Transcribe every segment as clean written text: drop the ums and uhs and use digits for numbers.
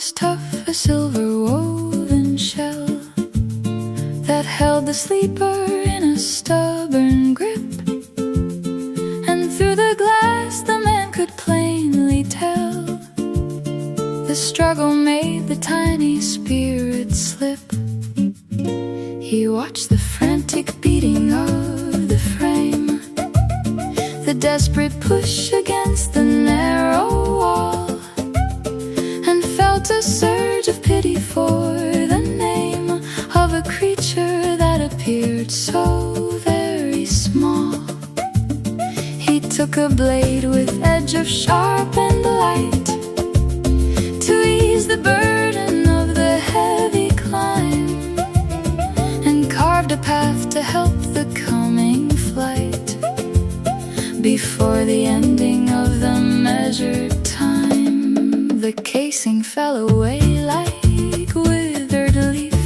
as tough a silver woven shell that held the sleeper in a stubborn grip. And through the glass the man could plainly tell the struggle made the tiny spirit slip. He watched the frantic beating of the frame, the desperate push against the narrow wall, and felt a surge of pity for the name of a creature that appeared so very small. He took a blade with edge of sharpened light to ease the burden of the heavy climb, and carved a path to help the coming flight before the ending of the measured time. The casing fell away like withered leaf,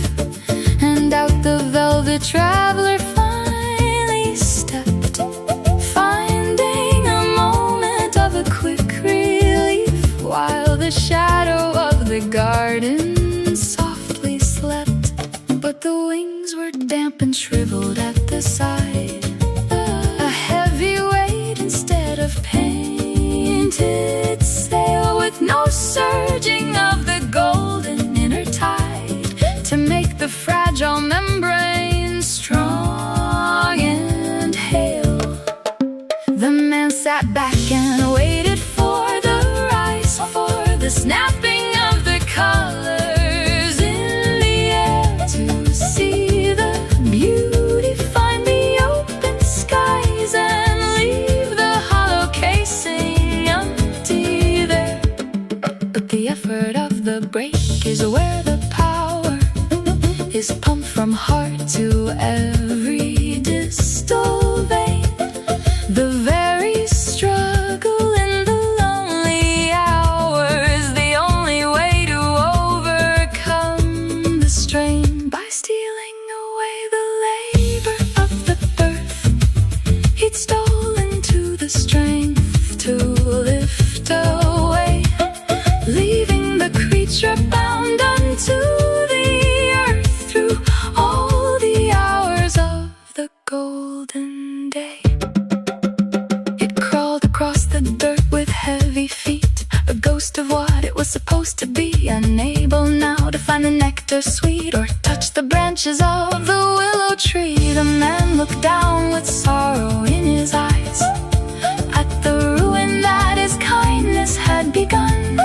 and out the velvet traveler finally stepped, finding a moment of a quick relief, while the shadow of the garden softly slept. But the wings were damp and shriveled at the side, a heavy weight instead of painted sail, with no surging of the golden inner tide to make the fragile membrane strong and hale. The man sat back and waited for the rise, for the snapping of the colors in the air, to see the beauty find the open skies and leave the hollow casing empty there. But the effort of the brake is where the power is pumped from heart to every distal vein. The very struggle in the lonely hours, the only way to overcome the strain, by stealing away the labor of the birth he'd stolen to the strength to lift away, leaving the creature bound unto the earth through all the hours of the golden day. It crawled across the dirt with heavy feet, a ghost of what it was supposed to be, unable now to find the nectar sweet or touch the branches of the willow tree. The man looked down with sorrow in his eyes at the ruin that his kindness had begun.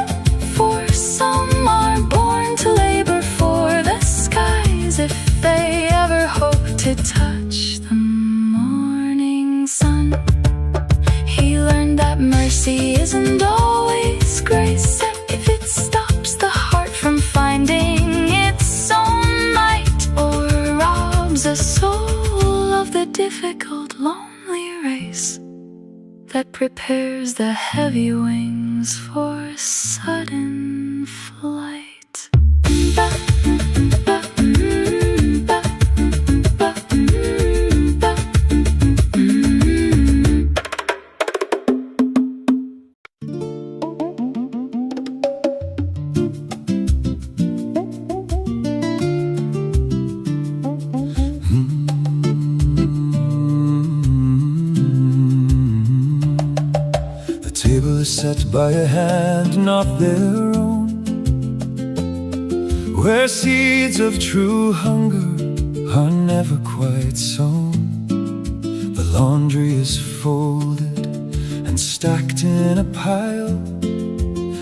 For some are born to labor for the skies, if they ever hope to touch the morning sun. He learned that mercy isn't always grace, and if it stops the heart from finding its own might, or robs a soul of the difficult, lonely race that prepares the heavy wings for sudden flight. Set by a hand not their own, where seeds of true hunger are never quite sown. The laundry is folded and stacked in a pile,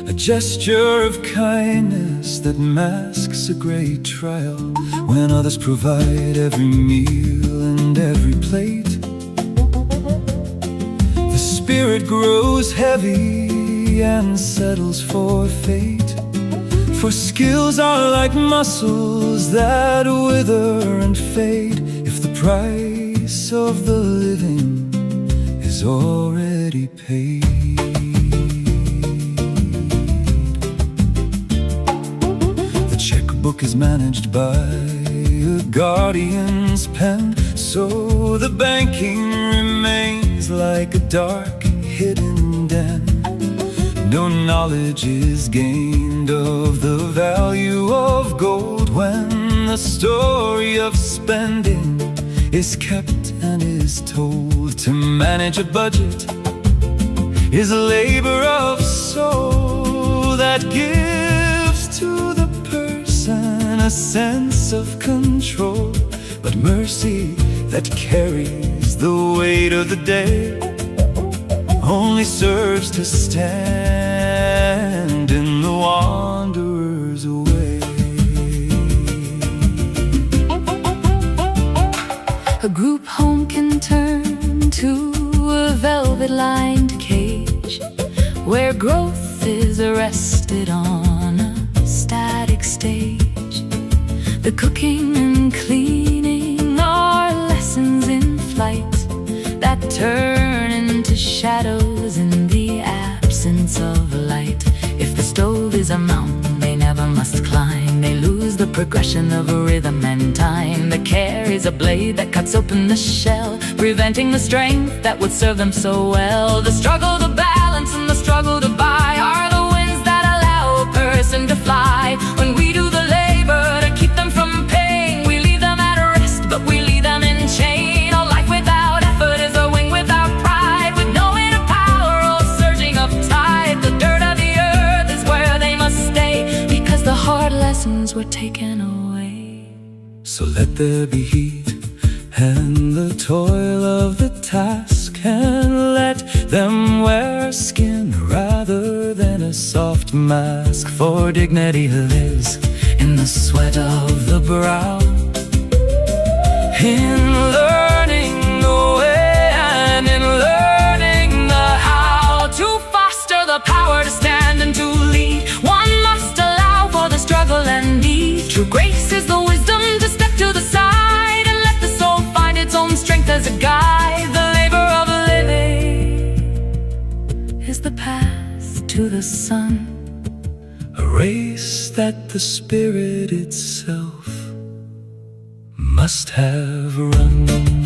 a gesture of kindness that masks a great trial. When others provide every meal and every plate, spirit grows heavy and settles for fate. For skills are like muscles that wither and fade, if the price of the living is already paid. The checkbook is managed by a guardian's pen, so the banking remains like a dark hidden den. No knowledge is gained of the value of gold when the story of spending is kept and is told. To manage a budget is a labor of soul that gives to the person a sense of control. But mercy that carries the weight of the day only serves to stand in the wanderer's way. A group home can turn to a velvet-lined cage where growth is arrested on a static stage. The cooking and cleaning are lessons in flight that turn into shadows in the absence of light. If the stove is a mountain they never must climb, they lose the progression of rhythm and time. The care is a blade that cuts open the shell, preventing the strength that would serve them so well. The struggle to balance and the struggle to buy are the winds that allow a person to fly. When we do the labor to keep them from pain, we leave them at rest, but we leave them in chain. A life without effort is a wing without pride, with no inner power or surging of tide. The dirt of the earth is where they must stay, because the hard lessons were taken away. So let there be heat and the toil of the task, and let them wear skin rather than a soft mask. For dignity lives in the sweat of the brow, in learning the way and in learning the how. To foster the power to stand and to lead, one must allow for the struggle and need. True grace is the wisdom to step to the side and let the soul find its own strength as a guide. The labor of living is the path to the sun, a race that the spirit itself must have run.